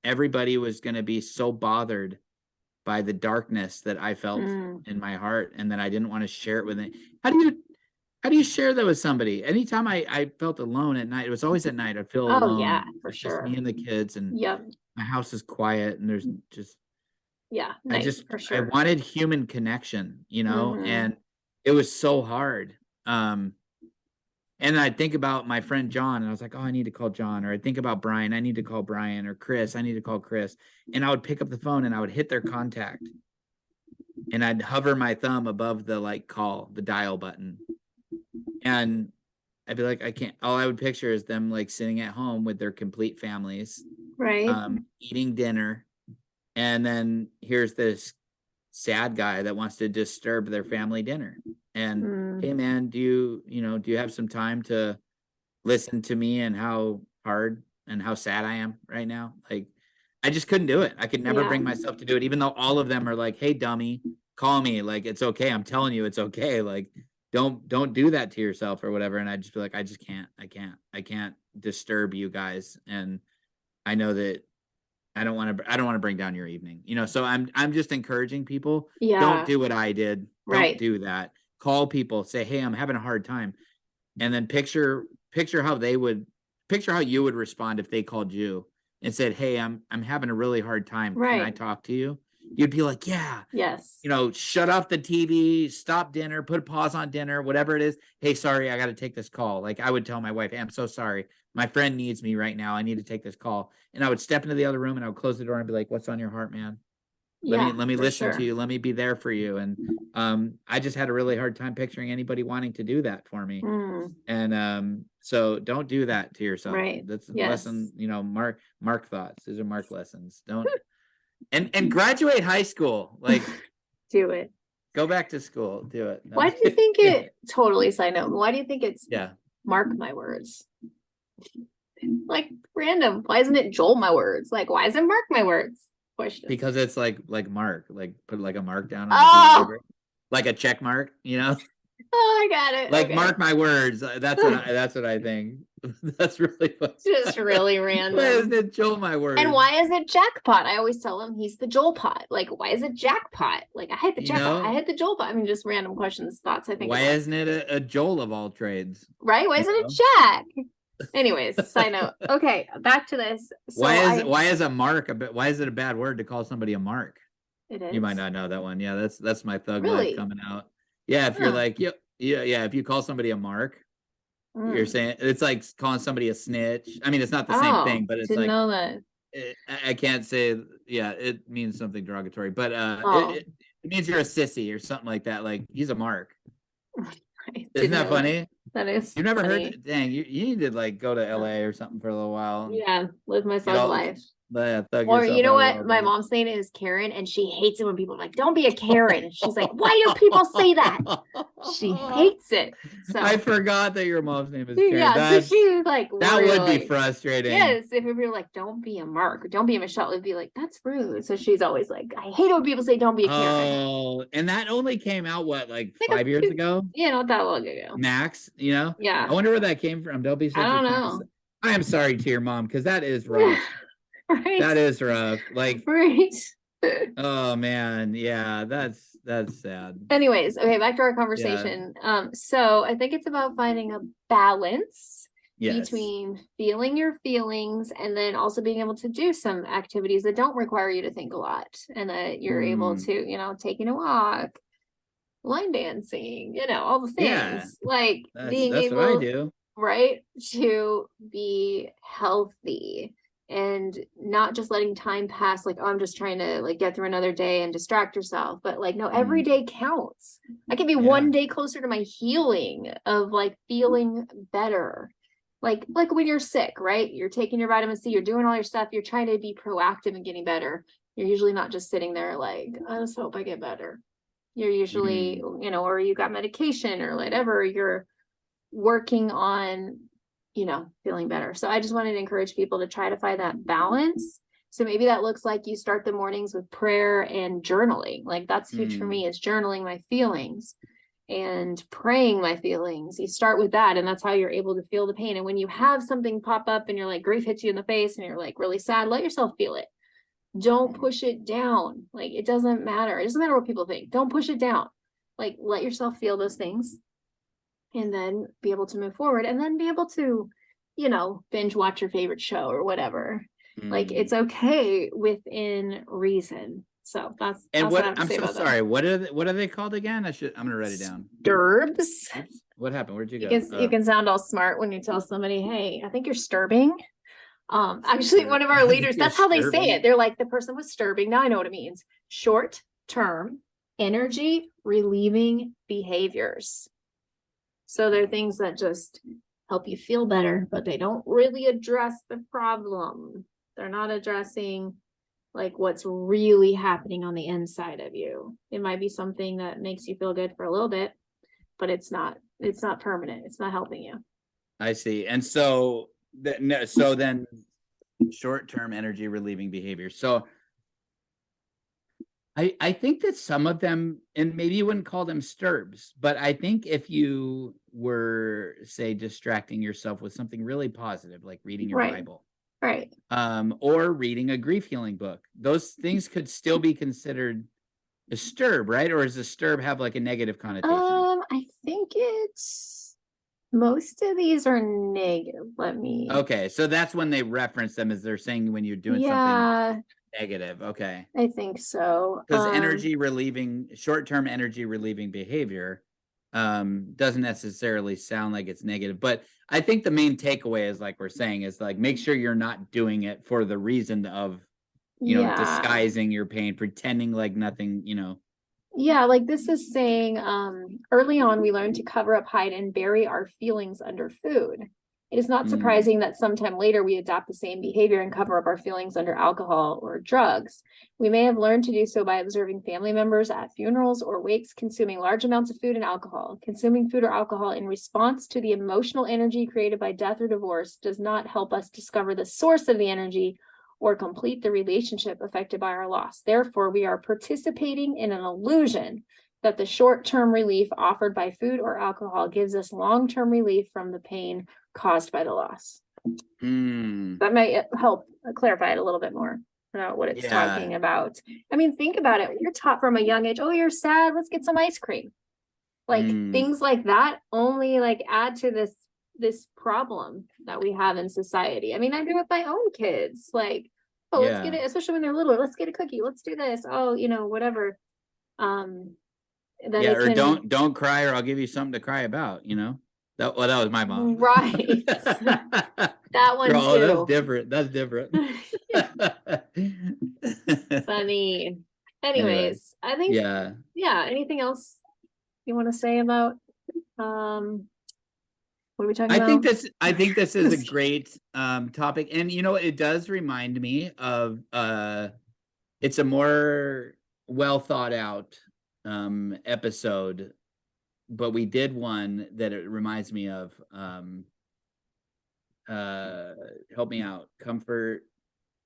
everybody was going to be so bothered by the darkness that I felt in my heart, and that I didn't want to share it with it. How do you share that with somebody? Anytime I felt alone at night, it was always at night, I'd feel alone. Yeah, for sure. Just me and the kids. And my house is quiet and there's just, Yeah, I night just, for I sure. wanted human connection, Mhm. and it was so hard. And I'd think about my friend John, and I was like, oh, I need to call John. Or I'd think about Brian, I need to call Brian. Or Chris, I need to call Chris. And I would pick up the phone and I would hit their contact. And I'd hover my thumb above the like call, the dial button. And I'd be like, I can't, all I would picture is them like sitting at home with their complete families, Right. Eating dinner. And then here's this sad guy that wants to disturb their family dinner. And hey man, do you have some time to listen to me and how hard and how sad I am right now? Like, I just couldn't do it. I could never bring myself to do it, even though all of them are like, hey dummy, call me. Like, it's okay. I'm telling you, it's okay. Like, don't do that to yourself or whatever. And I'd just be like, I just can't. I can't disturb you guys. And I know that I don't want to bring down your evening. So I'm just encouraging people. Yeah. Don't do what I did. Right. Don't do that. Call people, say, hey, I'm having a hard time. And then picture how you would respond if they called you and said, hey, I'm having a really hard time. Right. Can I talk to you? You'd be like, yeah. Yes. Shut off the TV, stop dinner, put a pause on dinner, whatever it is. Hey, sorry, I got to take this call. Like, I would tell my wife, hey, I'm so sorry. My friend needs me right now. I need to take this call. And I would step into the other room and I would close the door and be like, what's on your heart, man? Let me listen to you. Let me be there for you. And I just had a really hard time picturing anybody wanting to do that for me. And so don't do that to yourself. Right. That's a lesson, Mark thoughts. These are Mark lessons. Don't and graduate high school. Like, do it. Go back to school. Do it. No. Why do you think it totally side note? Why do you think it's Mark my words? Like, random. Why isn't it Joel my words? Like, why isn't Mark my words? Question. Because it's like Mark. Like, put like a mark down on the like a check mark, Oh, I got it. Like, okay. Mark my words. That's what I think. That's really funny. Just really random. Why isn't it Joel my words? And why is it jackpot? I always tell him he's the Joel pot. Like, why is it jackpot? Like, I hit the jackpot. I hit the Joel pot. I mean, just random questions, thoughts. I think. Why isn't it a Joel of all trades? Right? Why isn't it Jack? Anyways, side note. Okay, back to this. So why is a mark why is it a bad word to call somebody a mark? It is. You might not know that one. Yeah, that's my thug life coming out. Yeah, if you're like, yeah, if you call somebody a mark, you're saying it's like calling somebody a snitch. I mean, it's not the same thing, but it's like, know that. I can't say, it means something derogatory, but it means you're a sissy or something like that. Like, he's a mark. Isn't that funny? That is. You've never heard that? Dang, you need to like go to LA or something for a little while. Yeah, live my thug life. Or you know what? My mom's name is Karen, and she hates it when people are like, don't be a Karen. She's like, why do people say that? She hates it. So I forgot that your mom's name is Karen. Yeah, so she's like, that would be frustrating. Yes, if we were like, don't be a Mark, or don't be a Michelle, it'd be like, that's rude. So she's always like, I hate it when people say don't be a Karen. Oh, and that only came out like 5 years ago? Yeah, not that long ago. Max, Yeah. I wonder where that came from. Don't be such I don't know. I am sorry to your mom, because that is rough. Right. That is rough. Like, right. Oh man, yeah, that's sad. Anyways, okay, back to our conversation. So I think it's about finding a balance between feeling your feelings and then also being able to do some activities that don't require you to think a lot, and that you're able to, taking a walk, line dancing, all the things, like being able, what I do. Right, to be healthy. And not just letting time pass, like, oh, I'm just trying to like get through another day and distract yourself, but like, no, every day counts. I can be one day closer to my healing of like feeling better. Like when you're sick, right? You're taking your vitamin C, you're doing all your stuff, you're trying to be proactive and getting better. You're usually not just sitting there like, I just hope I get better. You're usually, or you got medication or whatever, you're working on feeling better. So I just wanted to encourage people to try to find that balance. So maybe that looks like you start the mornings with prayer and journaling. Like, that's huge for me, is journaling my feelings and praying my feelings. You start with that, and that's how you're able to feel the pain. And when you have something pop up and you're like, grief hits you in the face and you're like really sad, let yourself feel it. Don't push it down. Like, it doesn't matter. It doesn't matter what people think. Don't push it down. Like, let yourself feel those things, and then be able to move forward, and then be able to, binge watch your favorite show or whatever. Like it's okay within reason. So that's what I have to I'm say so about sorry. What are they called again? I'm gonna write it down. Disturbs. What happened? Where'd you go? You can sound all smart when you tell somebody, hey, I think you're disturbing. Actually, one of our leaders, that's how they say it. They're like, the person was disturbing. Now I know what it means. Short-term energy relieving behaviors. So they're things that just help you feel better, but they don't really address the problem. They're not addressing like what's really happening on the inside of you. It might be something that makes you feel good for a little bit, but it's not permanent. It's not helping you. I see. And so then short-term energy relieving behavior. So I think that some of them, and maybe you wouldn't call them stirbs, but I think if you were, say, distracting yourself with something really positive, like reading your Bible, right, or reading a grief healing book, those things could still be considered a stirb, right? Or does a stirb have like a negative connotation? I think it's most of these are negative. Okay, so that's when they reference them, as they're saying when you're doing something negative. Okay, I think so. Because short-term energy relieving behavior doesn't necessarily sound like it's negative, but I think the main takeaway is, like we're saying, is like, make sure you're not doing it for the reason of, disguising your pain, pretending like nothing, Yeah, like this is saying, early on we learned to cover up, hide, and bury our feelings under food. It is not surprising that sometime later we adopt the same behavior and cover up our feelings under alcohol or drugs. We may have learned to do so by observing family members at funerals or wakes consuming large amounts of food and alcohol. Consuming food or alcohol in response to the emotional energy created by death or divorce does not help us discover the source of the energy or complete the relationship affected by our loss. Therefore, we are participating in an illusion that the short-term relief offered by food or alcohol gives us long-term relief from the pain caused by the loss. That might help clarify it a little bit more about what it's talking about. I mean, think about it. You're taught from a young age, oh, you're sad, let's get some ice cream. Like things like that only like add to this problem that we have in society. I mean, I do with my own kids, like, oh, let's get it, especially when they're little, let's get a cookie, let's do this, oh, whatever. Or don't cry, or I'll give you something to cry about, that was my mom, right? That one too. That's different. Funny. Anyways, I think anything else you want to say about what are we talking about? I think this is a great topic, and it does remind me of it's a more well thought out episode, but we did one that it reminds me of. Help me out. Comfort.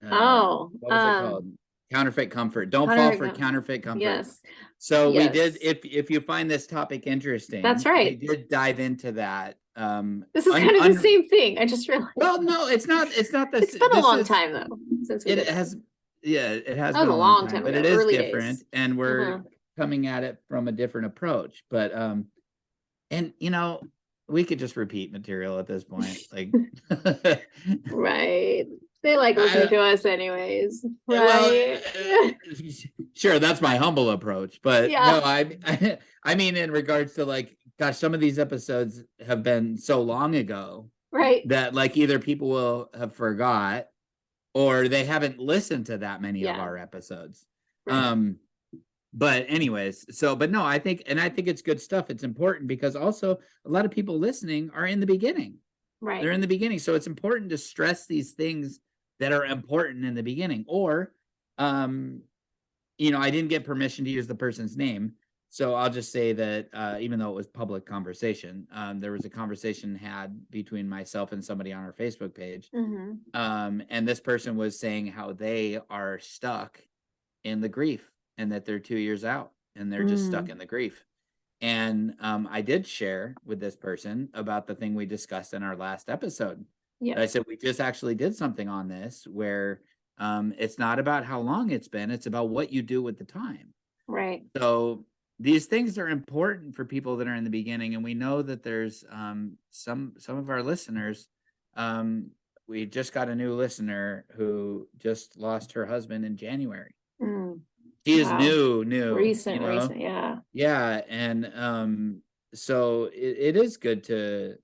What was it called? Counterfeit comfort. Don't fall for counterfeit comfort. Yes. So we did. If you find this topic interesting, that's right. We did dive into that. This is kind of the same thing. I just realized. Well, no, it's not. It's not the. It's been a long time though since it has. Yeah, it has been a long time, but it is different, and we're coming at it from a different approach. But and we could just repeat material at this point, like. Right. They like listening to us anyways, right? Well, sure, that's my humble approach, but no, I mean, in regards to like, gosh, some of these episodes have been so long ago, right? That like either people will have forgot, or they haven't listened to that many of our episodes. Right. But anyways, but no, I think it's good stuff. It's important because also a lot of people listening are in the beginning. Right. They're in the beginning. So it's important to stress these things that are important in the beginning. Or, I didn't get permission to use the person's name. So I'll just say that even though it was public conversation, there was a conversation had between myself and somebody on our Facebook page. And this person was saying how they are stuck in the grief, and that they're 2 years out and they're just stuck in the grief. And I did share with this person about the thing we discussed in our last episode. Yeah. I said, we just actually did something on this where it's not about how long it's been, it's about what you do with the time. Right. So these things are important for people that are in the beginning. And we know that there's some of our listeners we just got a new listener who just lost her husband in January. She is new, recent, yeah. Yeah. And so it is good to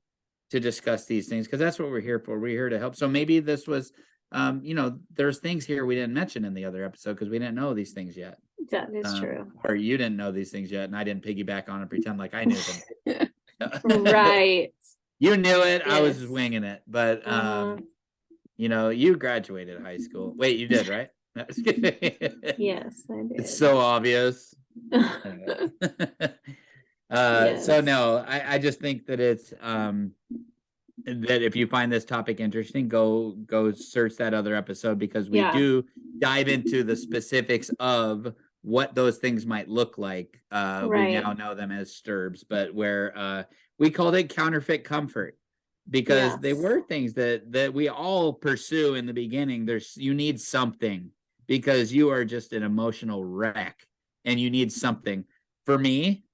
discuss these things, because that's what we're here for. We're here to help. So maybe this was, there's things here we didn't mention in the other episode because we didn't know these things yet. That is true. Or you didn't know these things yet, and I didn't piggyback on and pretend like I knew them. Right. You knew it. Yes. I was just winging it. But you graduated high school. Wait, you did, right? Yes, I did. It's so obvious. Yes. So no, I just think that it's that if you find this topic interesting, go search that other episode, because we do dive into the specifics of what those things might look like. We now know them as STIRBs, but where we called it counterfeit comfort, because they were things that we all pursue in the beginning. You need something, because you are just an emotional wreck and you need something. For me,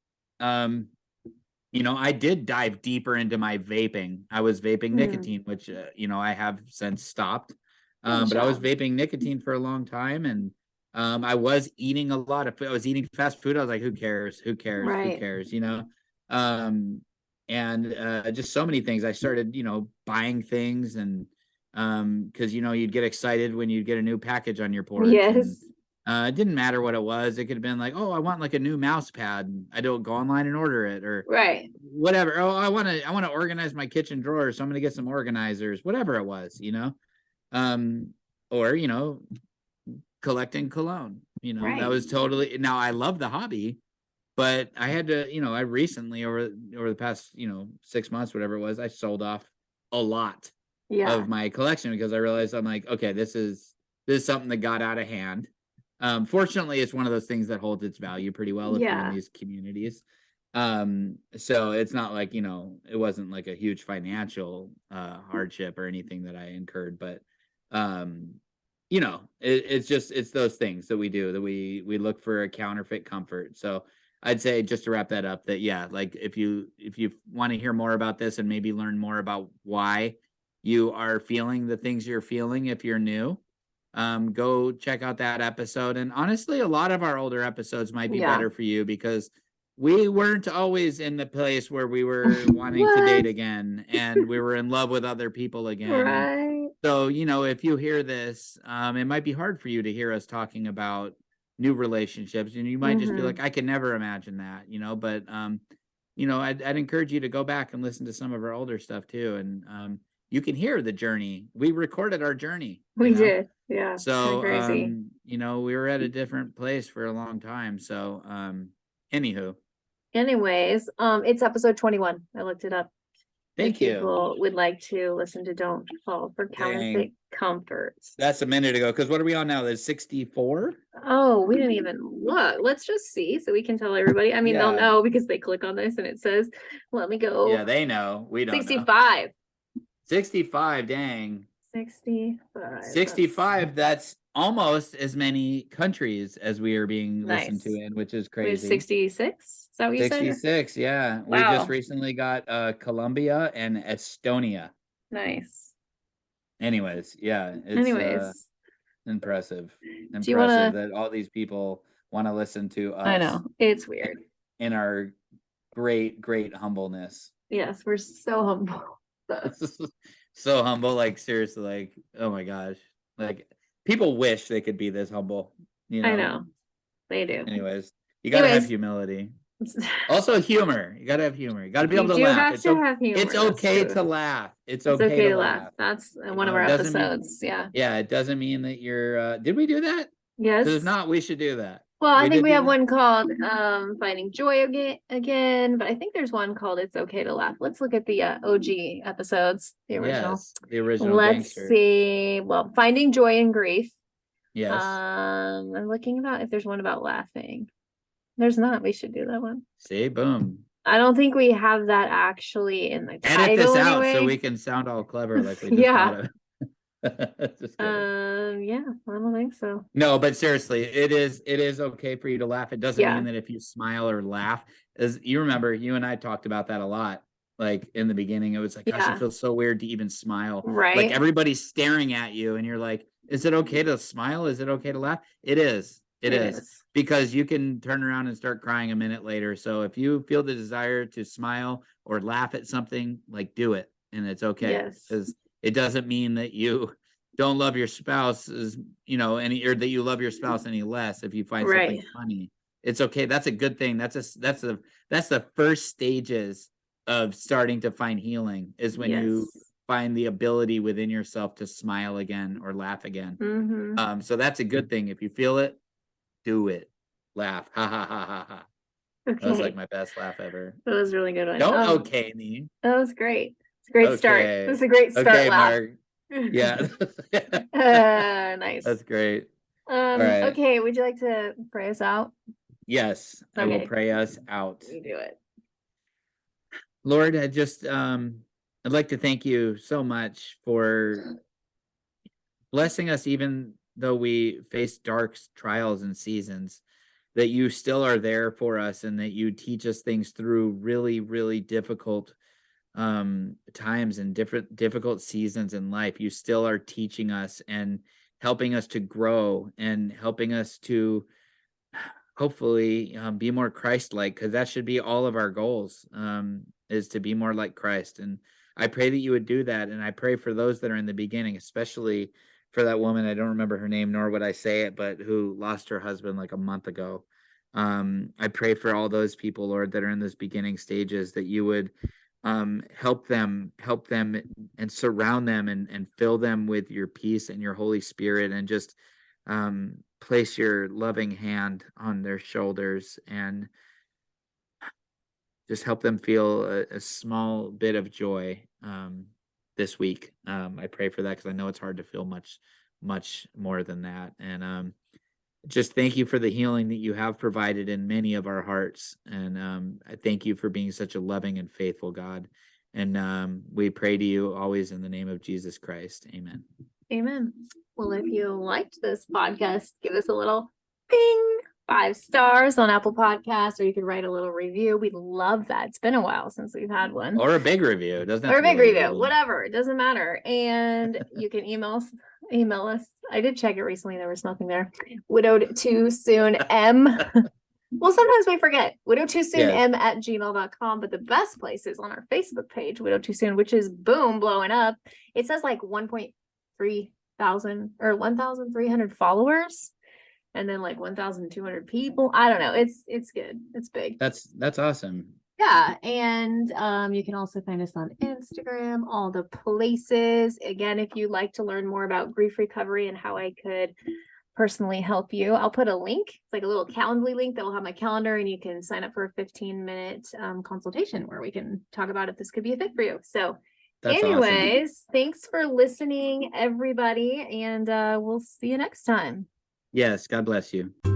I did dive deeper into my vaping. I was vaping nicotine, which, I have since stopped. But I was vaping nicotine for a long time, and I was eating a lot of food. I was eating fast food. I was like, who cares? Who cares? Right. Who cares? And just so many things. I started, buying things, and because you'd get excited when you'd get a new package on your porch. Yes. And, it didn't matter what it was. It could have been like, oh, I want like a new mouse pad. I don't go online and order it, or whatever. Oh, I want to organize my kitchen drawer, so I'm going to get some organizers. Whatever it was, or collecting cologne. That was totally. Now I love the hobby, but I had to, I recently over the past 6 months, whatever it was, I sold off a lot of my collection, because I realized I'm like, okay, this is something that got out of hand. Fortunately, it's one of those things that holds its value pretty well if you're in these communities. So it's not like, it wasn't like a huge financial hardship or anything that I incurred, but it's those things that we do, that we look for a counterfeit comfort. So I'd say, just to wrap that up, that like if you want to hear more about this and maybe learn more about why you are feeling the things you're feeling, if you're new, go check out that episode. And honestly, a lot of our older episodes might be better for you, because we weren't always in the place where we were wanting to date again, and we were in love with other people again. Right. So, if you hear this, it might be hard for you to hear us talking about new relationships, and you might just be like, I can never imagine that, but I'd encourage you to go back and listen to some of our older stuff too. And you can hear the journey. We recorded our journey. We did. Yeah. So, we were at a different place for a long time. So, anyways, it's episode 21. I looked it up. Thank you. People would like to listen to Don't Fall for Counterfeit Comforts. That's a minute ago. Because what are we on now? There's 64? Oh, we didn't even look. Let's just see so we can tell everybody. I mean, they'll know because they click on this and it says, let me go. Yeah, they know. We don't 65. Know. 65, dang. 65. That's almost as many countries as we are being listened to in, which is crazy. 66? Is that what you 66, said? Yeah. Wow. We just recently got Colombia and Estonia. Nice. Anyways, yeah. It's impressive. Impressive that all these people want to listen to us. I know. It's weird. In our great, great humbleness. Yes, we're so humble. So humble, like seriously, like, oh my gosh, like people wish they could be this humble. I know they do. Anyways, you gotta have humility. Also humor. You gotta have humor. You gotta be able to laugh. It's okay to laugh. It's okay to laugh. That's one of our episodes. Yeah, it doesn't mean that you're did we do that? Yes. If not, we should do that. Well, I think we have one called Finding Joy again, but I think there's one called It's Okay to Laugh. Let's look at the OG episodes, the original. Yes, the original. Let's see. Well, Finding Joy in Grief. Yes. I'm looking about if there's one about laughing. There's not. We should do that one. See, boom. I don't think we have that actually in the title. Edit this out anyway. so we can sound all clever like we just thought of. Yeah, I don't think so. No, but seriously, it is okay for you to laugh. It doesn't mean that if you smile or laugh, as you remember, you and I talked about that a lot. Like in the beginning, it was like, gosh, it feels so weird to even smile. Right. Like everybody's staring at you and you're like, is it okay to smile? Is it okay to laugh? It is. It is. Because you can turn around and start crying a minute later. So if you feel the desire to smile or laugh at something, like do it. And it's okay. Yes. Because it doesn't mean that you don't love your spouse or that you love your spouse any less if you find something funny. It's okay. That's a good thing. That's the first stages of starting to find healing is when you find the ability within yourself to smile again or laugh again. Mm-hmm. So that's a good thing. If you feel it, do it. Laugh. Ha ha ha ha ha. Okay. That was like my best laugh ever. That was really good one. Don't okay me. That was great. It's a great start. It was a great start. Okay, laugh. Mark. Yeah. Nice. That's great. All right. Okay, would you like to pray us out? Yes, okay. I will pray us out. You do it. Lord, I'd like to thank you so much for blessing us, even though we face dark trials and seasons, that you still are there for us and that you teach us things through really, really difficult times and difficult seasons in life. You still are teaching us and helping us to grow and helping us to hopefully be more Christ-like, because that should be all of our goals, is to be more like Christ. And I pray that you would do that. And I pray for those that are in the beginning, especially for that woman, I don't remember her name, nor would I say it, but who lost her husband like a month ago. I pray for all those people, Lord, that are in those beginning stages, that you would help them and surround them and fill them with your peace and your Holy Spirit, and just place your loving hand on their shoulders and just help them feel a small bit of joy this week. I pray for that because I know it's hard to feel much more than that. And just thank you for the healing that you have provided in many of our hearts. And I thank you for being such a loving and faithful God. And we pray to you always in the name of Jesus Christ. Amen. Amen. Well, if you liked this podcast, give us a little ping, 5 stars on Apple Podcasts, or you could write a little review. We'd love that. It's been a while since we've had one. Or a big review. It doesn't have or a big review, whatever. It doesn't matter. And you can email us. I did check it recently. There was nothing there. Widowed too soon M. Well, sometimes we forget. Widowed too soon M at gmail.com. But the best place is on our Facebook page, Widowed Too Soon, which is boom, blowing up. It says like 1.3 thousand or 1,300 followers, and then like 1,200 people. I don't know. It's good. It's big. That's awesome. Yeah. And you can also find us on Instagram, all the places. Again, if you'd like to learn more about grief recovery and how I could personally help you, I'll put a link. It's like a little Calendly link that will have my calendar, and you can sign up for a 15-minute consultation where we can talk about if this could be a fit for you. So that's anyways, awesome. Thanks for listening, everybody, and we'll see you next time. Yes, God bless you.